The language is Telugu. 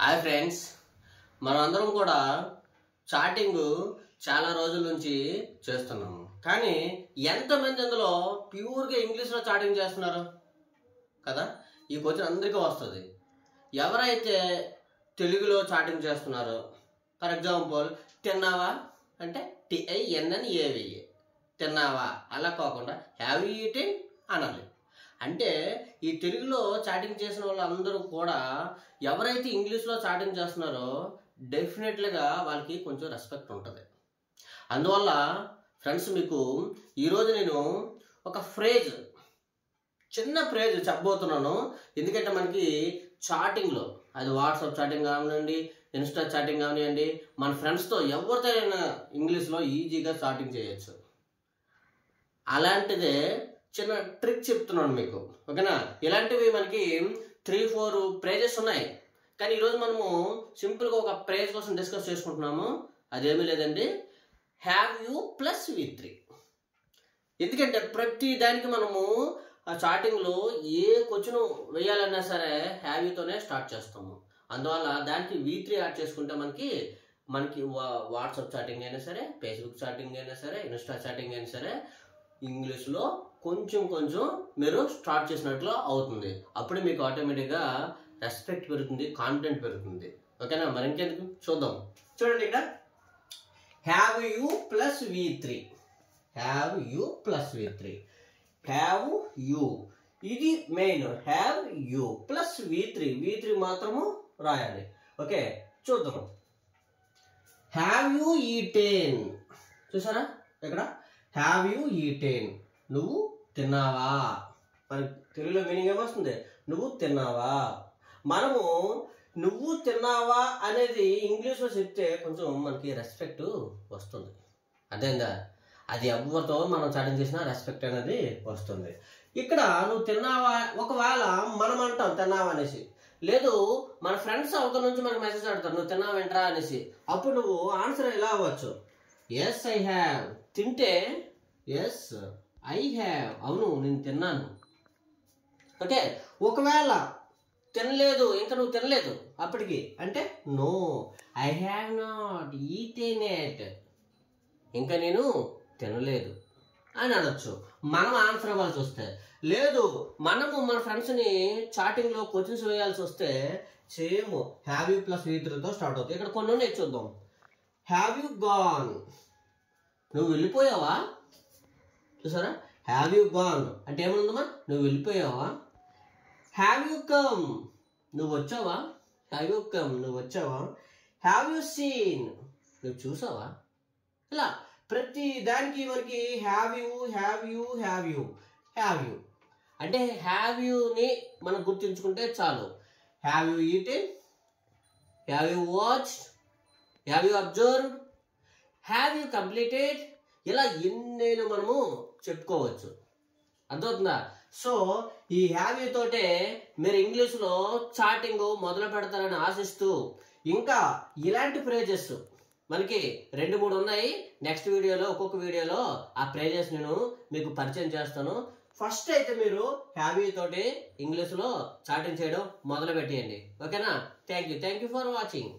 హాయ్ ఫ్రెండ్స్, మనమందరం కూడా చాటింగ్ చాలా రోజుల నుంచి చేస్తున్నాము. కానీ ఎంతమంది అందులో ప్యూర్గా ఇంగ్లీష్లో చాటింగ్ చేస్తున్నారు కదా? ఈ క్వశ్చన్ అందరికీ వస్తుంది. ఎవరైతే తెలుగులో చాటింగ్ చేస్తున్నారో, ఫర్ ఎగ్జాంపుల్ తిన్నావా అంటే TINNAVA, తిన్నావా అలా కాకుండా హ్యావ్ యూ ఈటెన్ అనాలి. అంటే ఈ తెలుగులో చాటింగ్ చేసిన వాళ్ళందరూ కూడా ఎవరైతే ఇంగ్లీష్లో చాటింగ్ చేస్తున్నారో డెఫినెట్లీగా వాళ్ళకి కొంచెం రెస్పెక్ట్ ఉంటుంది. అందువల్ల ఫ్రెండ్స్, మీకు ఈరోజు నేను ఒక చిన్న ఫ్రేజ్ చెప్పబోతున్నాను. ఎందుకంటే మనకి చాటింగ్లో, అది వాట్సాప్ చాటింగ్ కానివ్వండి, ఇన్స్టా చాటింగ్ కానివ్వండి, మన ఫ్రెండ్స్తో ఎవరితో అయినా ఇంగ్లీష్లో ఈజీగా చాటింగ్ చేయొచ్చు. అలాంటిదే చిన్న ట్రిక్ చెప్తున్నాను మీకు, ఓకేనా? ఇలాంటివి మనకి 3-4 ప్రైజెస్ ఉన్నాయి. కానీ ఈరోజు మనము సింపుల్గా ఒక ప్రైజ్ కోసం డిస్కస్ చేసుకుంటున్నాము. అదేమీ లేదండి, హ్యావ్ యూ ప్లస్ V3. ఎందుకంటే ప్రతి దానికి మనము ఆ చాటింగ్లో ఏ క్వశ్చన్ వేయాలన్నా సరే హ్యావ్ యూతోనే స్టార్ట్ చేస్తాము. అందువల్ల దానికి V3 యాడ్ చేసుకుంటే మనకి వాట్సాప్ చాటింగ్ అయినా సరే, ఫేస్బుక్ చాటింగ్ అయినా సరే, ఇన్స్టా చాటింగ్ అయినా సరే ఇంగ్లీష్లో కొంచెం మీరు స్టార్ట్ చేసినట్లు అవుతుంది. అప్పుడు మీకు ఆటోమేటిక్గా రెస్పెక్ట్ పెరుగుతుంది, కాన్ఫిడెంట్ పెరుగుతుంది. ఓకేనా? మరి ఇంకెందుకు చూద్దాం. చూడండి, ఇక్కడ have you plus V3, have you plus V3, have you, ఇది main. Have you plus V3 మాత్రము రాయాలి. ఓకే, చూద్దాం. హ్యావ్ యూ ఈటెన్, చూసారా ఇక్కడ హ్యావ్ యూ ఈటెన్, నువ్వు తిన్నావా. మన తెలుగులో మీనింగ్ ఏమొస్తుంది? నువ్వు తిన్నావా. మనము నువ్వు తిన్నావా అనేది ఇంగ్లీష్లో చెప్తే కొంచెం మనకి రెస్పెక్ట్ వస్తుంది. అదేందా? అది ఎవరితో మనం చాటింగ్ చేసినా రెస్పెక్ట్ అనేది వస్తుంది. ఇక్కడ నువ్వు తిన్నావా, ఒకవేళ మనం అంటాం తిన్నావా అనేసి, లేదు మన ఫ్రెండ్స్ అవతల నుంచి మనకు మెసేజ్ పెడతారు నువ్వు తిన్నావేంట్రా అనేసి, అప్పుడు నువ్వు ఆన్సర్ ఎలా అవ్వచ్చు? ఎస్ ఐ హ్యావ్, తింటే ఎస్ ఐ హ్యావ్, అవును నేను తిన్నాను. ఓకే, ఒకవేళ తినలేదు, ఇంకా నువ్వు తినలేదు అప్పటికి అంటే no I have not eaten it, ఇంకా నేను తినలేదు అని అనొచ్చు. మనం ఆన్సర్ అవ్వాల్సి వస్తే, లేదు మనము మన ఫ్రెండ్స్ని చాటింగ్లో క్వశ్చన్స్ వేయాల్సి వస్తే సేమ్ హ్యావ్ యూ ప్లస్ V3తో స్టార్ట్ అవుతుంది. ఇక్కడ కొన్ని ఉన్నాయి చూద్దాం. హ్యావ్ యూ గాన్, నువ్వు వెళ్ళిపోయావా. చూసారా? హ్యావ్ యూ గాన్ అంటే ఏమనుందమ్మా? నువ్వు వెళ్ళిపోయావా. హ్యావ్ యూ కమ్, నువ్వు వచ్చావా. హ్యావ్ యూ కమ్, నువ్వు వచ్చావా. హ్యావ్ యూ సీన్, నువ్వు చూసావా. ఇలా ప్రతి దానికి మనకి హ్యావ్ యూ అంటే హ్యావ్ యూని మనం గుర్తుంచుకుంటే చాలు. Have you eaten, have you watched, have you observed, have you completed, ఇలా ఎన్నైనా మనము చెప్పుకోవచ్చు. అర్థమవుతుందా? సో ఈ హ్యావ్ యూ తోటే మీరు ఇంగ్లీష్లో చాటింగ్ మొదలు పెడతారని ఆశిస్తూ, ఇంకా ఇలాంటి ఫ్రేజెస్ మనకి 2-3 ఉన్నాయి. నెక్స్ట్ వీడియోలో, ఒక్కొక్క వీడియోలో ఆ ఫ్రేజెస్ నేను మీకు పరిచయం చేస్తాను. ఫస్ట్ అయితే మీరు హ్యావ్ యూ తోటి ఇంగ్లీష్లో చాటింగ్ చేయడం మొదలు పెట్టేయండి. ఓకేనా? Thank you for watching.